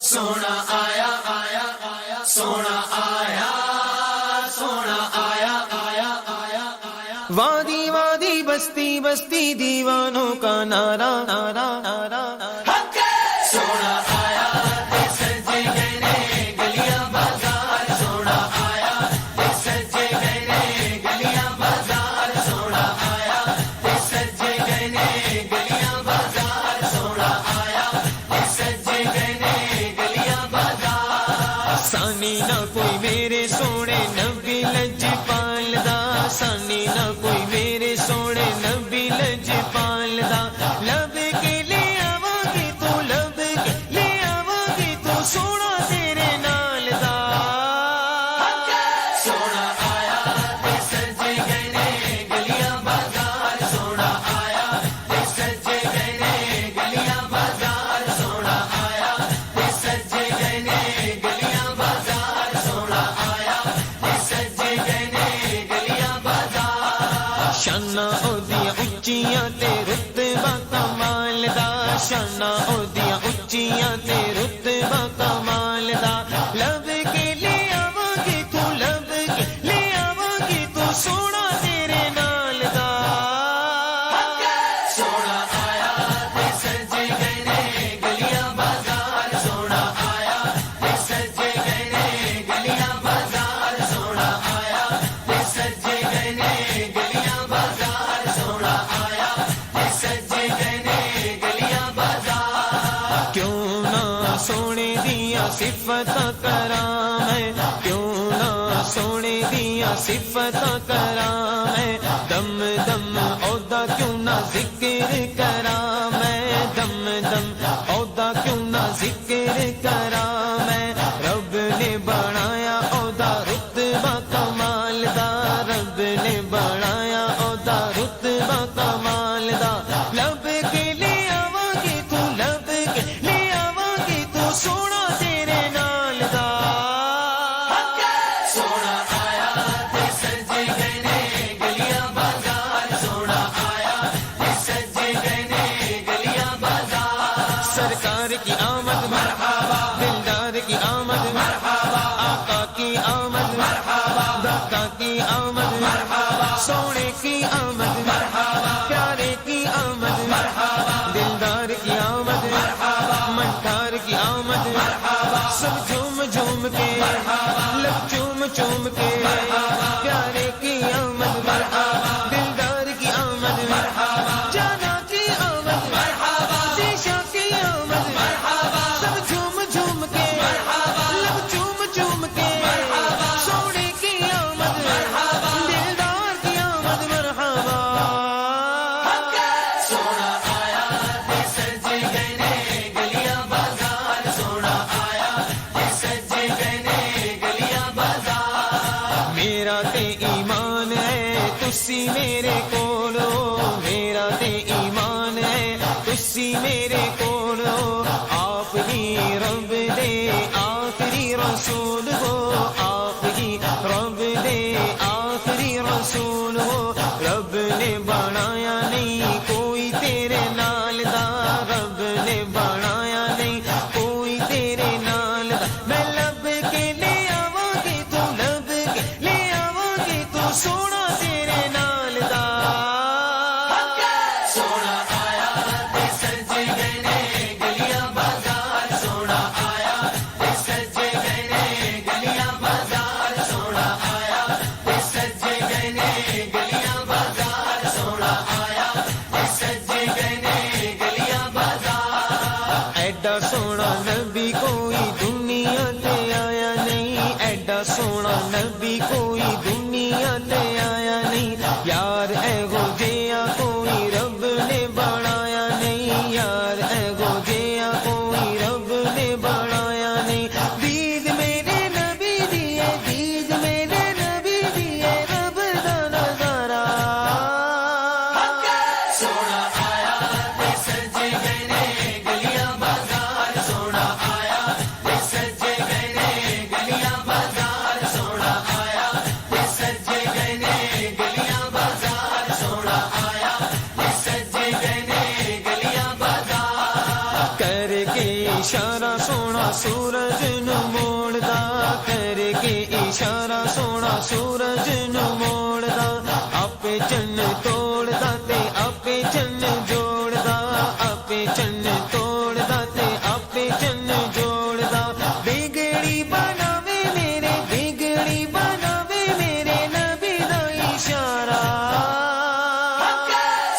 سونا آیا آیا آیا سونا آیا سونا آیا آیا آیا آیا وادی وادی بستی بستی دیوانوں کا نعرہ نعرہ نعرہ سونا آیا سجے گئے گلیاں بازار سونا آیا سجے گئے گلیاں بازار سونا آیا سجے گئے گلیاں بازار سونا آیا سجے گئے گلیاں بازار سانی نہ کوئی میرے سونے نبی لجپال دا سانی نہ کوئی میرے سونے نبی لجپال دا لب کے لے آواں گی تو لب کے لے آواں گی تو سونا تیرے نال دا سونا آیا سجے گئے گلیاں بازار سونا آیا سجے گئے گلیاں بازار سونا آیا سجے گئے گلیاں بازار سونا آیا سجے گئے گلیاں بازار شانہ اودیاں اچیاں تے رتبہ کمال دا شانہ اودیاں اچیاں تے رتبہ کمال دا لب کے لے آواں گی تو لب کے لے آواں گی تو سونا تیرے نال دا سونا آیا سجے گئے گلیاں بازار سونا آیا سجے گئے گلیاں بازار سونا آیا سجے گئے گلیاں بازار سونا آیا سجے گئے گلیاں بازار کیوں نہ سونے دیا صفت کرام ہے کیوں نہ سونے دیا صفت کرام ہے دم دم عہدہ کیوں نہ ذکر کرام ہے دم دم عہدہ کیوں نہ ذکر کرام ہے رب نے بنایا عہدہ رتبہ کمال دا رب نے بنایا عہدہ رتبہ کمال دا لب کے لے آواں گی تو لب کے لے آواں گی تو سونا تیرے نال دا سونا آیا سجے گئے گلیاں بازار سونا آیا سجے گئے گلیاں بازار سرکار کی آمد مرحبا دلدار کی آمد مرحبا آقا کی آمد مرحبا داتا کی آمد مرحبا سونے کی آمد مرحبا پیارے کی آمد مرحبا دلدار کی آمد مرحبا منکار کی آمد مرحبا سب جھوم جھوم کے لب چوم چوم کے پیارے کی آمد مرحبا دلدار کی آمد مرحبا جانا کی آمد مرحبا شیشہ کی آمد مرحبا سب جھوم جھوم کے لب چوم چوم کے سونے کی آمد مرحبا دلدار کی آمد مرحبا سونا آیا سجے گئے گلیاں بازار سونا آیا سجے گئے گلیاں بازار میرا تے ایمان ہے تسی میرے کولو میرا تے ایمان ہے تسی میرے کولو آپ ہی رب دے آخری رسول ہو آپ ہی رب دے آخری رسول ہو رب نے بنایا نہیں کوئی تیرے نال دا رب نے بنایا نہیں کوئی تیرے نال دا میں لب کے لے آواں گی تو لب کے لے آواں گی تو سونا تیرے نال دا سونا آیا سجے گئے گلیاں بازار سونا آیا سجے گئے گلیاں بازار سونا آیا سجے گئے گلیاں بازار سونا آیا سجے گئے گلیاں بازار ایڈا سونا نبی کوئی دنیا تے آیا نہیں ایڈا سونا نبی کوئی دنیا تے آیا نہیں یار اے گو جیا کوئی رب نے بنایا نہیں یار اے گو جیا کوئی رب نے بنایا نہیں دید میرے نبی دیے دید میرے نبی دیے رب دا نظارہ سونا آیا سجے گئے گلیاں بازار سونا آیا سورج نو موڑدا کر کے اشارہ سونا سورج نو موڑدا آپے چن توڑدا تے آپے چن جوڑدا آپے چن توڑدا تے آپے چن جوڑدا بگڑی بناوے میرے بگڑی بناوے میرے نبی دا اشارہ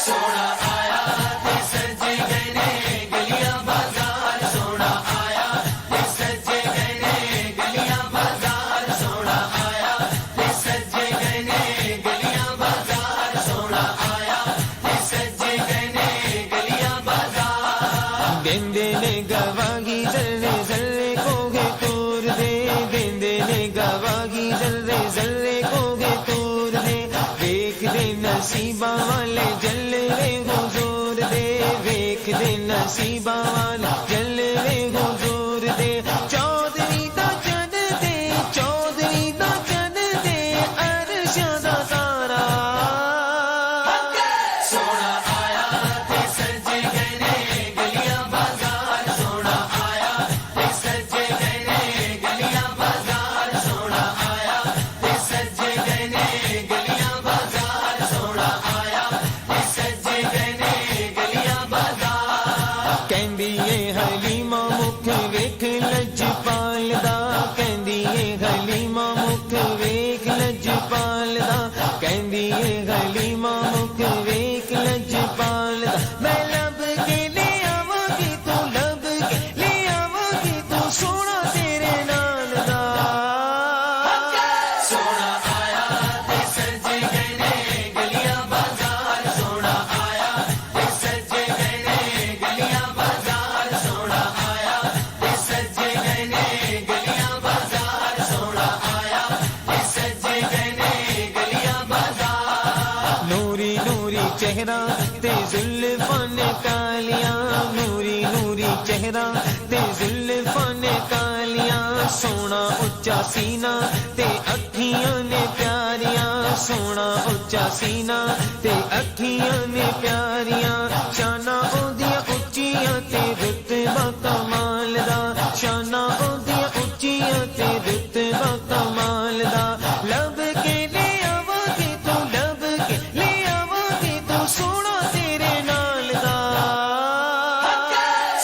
سونا آیا تے سجے گئے نے گلیاں بازار سونا آیا تے سجے گئے نے گلیاں بازار سونا آیا تے سجے گئے نے گلیاں بازار سونا آیا تے سجے گئے نے گلیاں بازار دیندے نے گواہی ذرے ذرے کو گے تور دے دیندے نے گواہی ذرے ذرے کو گے تور دے ویکھ دے نصیباں والے جلوے حضور دے ویکھ دے نصیباں والے جلوے حضور دے چودھری دا چن دے چودھری دا چن دے عرش دا تارا سونا آیا تے سجے گئے نے گلیاں بازار سونا آیا تے سجے گئے نے گلیاں بازار سونا آیا تے سجے گئے نے گلیاں بازار سونا آیا تے سجے گئے نے گلیاں بازار کہندی اے حلیمہ مکھ ویکھ لجپال دا کہندی اے حلیمہ مکھ ویکھ لجپال دا کہندی اے حلیمہ مکھ ویکھ لجپال دا میں لب کے لے آواں گی تو لب کے لے آواں گی تو سونا تیرے نال دا سونا آیا تے سجے گئے نے گلیاں بازار سونا آیا تے سجے گئے نے گلیاں بازار سونا آیا تے سجے گئے نے گلیاں بازار سونا آیا تے سجے گئے نے گلیاں بازار نوری نوری چہرہ تے زلفاں نے کالیاں نوری نوری چہرہ تے زلفاں نے کالیاں سونا اچا سینہ تے اکھیاں نے پیاریاں سونا اچا سینہ تے اکھیاں نے پیاریاں شانہ اودیاں اچیاں تے رتبہ کمال دا شانہ اودیاں اچیاں تے رتبہ کمال دا لب کے لے آواں گی تو لب کے لے آواں گی تو سونا تیرے نال دا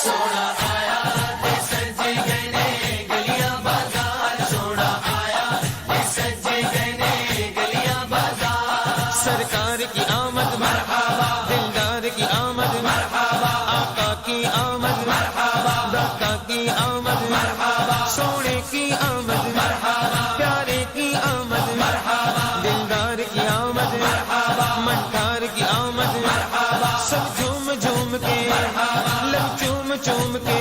سونا آیا تے سجے گئے نے گلیاں بازار سونا آیا تے سجے گئے نے گلیاں بازار سرکار کی آمد مرحبا دلدار کی آمد مرحبا آقا کی آمد مرحبا داتا کی آمد مرحبا سونے کی آمد مرحبا پیارے کی آمد مرحبا دلدار کی آمد مرحبا منکار کی آمد مرحبا سب جھوم جھوم کے لب چوم چوم کے